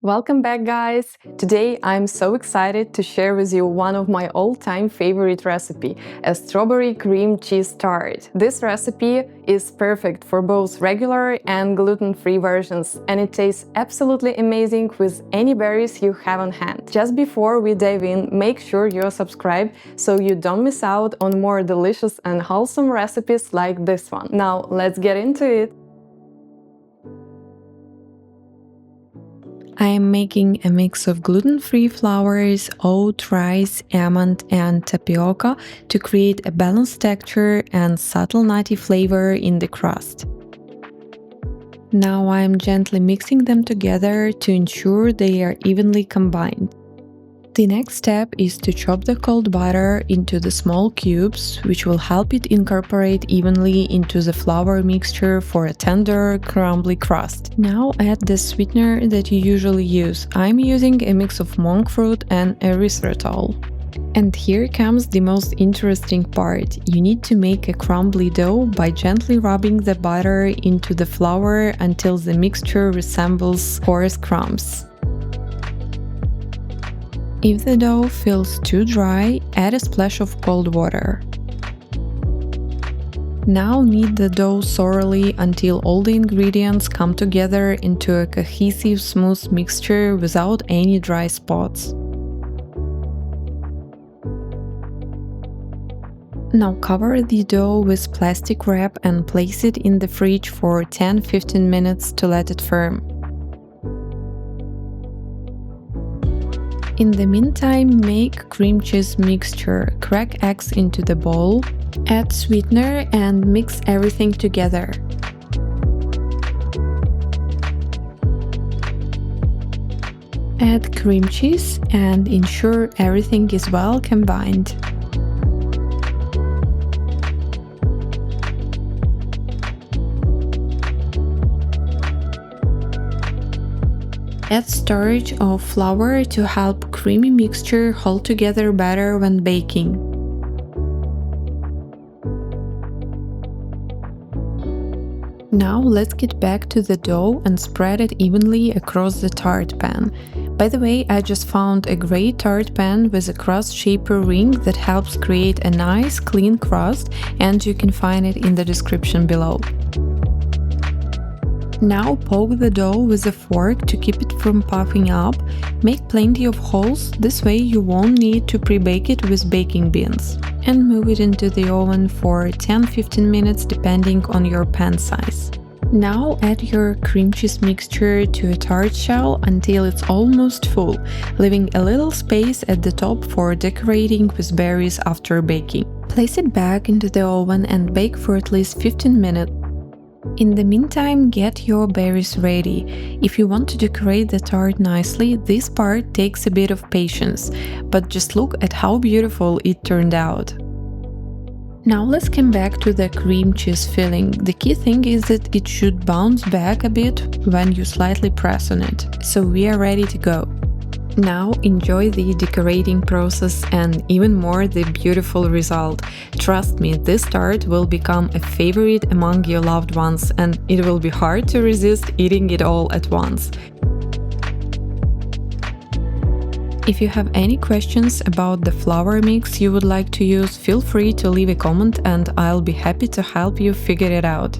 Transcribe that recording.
Welcome back, guys! Today I'm so excited to share with you one of my all-time favorite recipe, a strawberry cream cheese tart. This recipe is perfect for both regular and gluten-free versions, and it tastes absolutely amazing with any berries you have on hand. Just before we dive in, make sure you're subscribed so you don't miss out on more delicious and wholesome recipes like this one. Now let's get into it! I am making a mix of gluten-free flours, oat, rice, almond, and tapioca to create a balanced texture and subtle nutty flavor in the crust. Now I am gently mixing them together to ensure they are evenly combined. The next step is to chop the cold butter into the small cubes, which will help it incorporate evenly into the flour mixture for a tender, crumbly crust. Now add the sweetener that you usually use. I'm using a mix of monk fruit and erythritol. And here comes the most interesting part. You need to make a crumbly dough by gently rubbing the butter into the flour until the mixture resembles coarse crumbs. If the dough feels too dry, add a splash of cold water. Now knead the dough thoroughly until all the ingredients come together into a cohesive, smooth mixture without any dry spots. Now cover the dough with plastic wrap and place it in the fridge for 10-15 minutes to let it firm. In the meantime, make cream cheese mixture. Crack eggs into the bowl, add sweetener and mix everything together. Add cream cheese and ensure everything is well combined. Add storage of flour to help creamy mixture hold together better when baking. Now let's get back to the dough and spread it evenly across the tart pan. By the way, I just found a great tart pan with a crust shaper ring that helps create a nice clean crust, and you can find it in the description below. Now poke the dough with a fork to keep it from puffing up. Make plenty of holes, this way you won't need to pre-bake it with baking beans. And move it into the oven for 10-15 minutes depending on your pan size. Now add your cream cheese mixture to a tart shell until it's almost full, leaving a little space at the top for decorating with berries after baking. Place it back into the oven and bake for at least 15 minutes. In the meantime, get your berries ready. If you want to decorate the tart nicely, this part takes a bit of patience, but just look at how beautiful it turned out. Now let's come back to the cream cheese filling. The key thing is that it should bounce back a bit when you slightly press on it. So we are ready to go. Now enjoy the decorating process and even more the beautiful result. Trust me, this tart will become a favorite among your loved ones, and it will be hard to resist eating it all at once. If you have any questions about the flour mix you would like to use, feel free to leave a comment and I'll be happy to help you figure it out.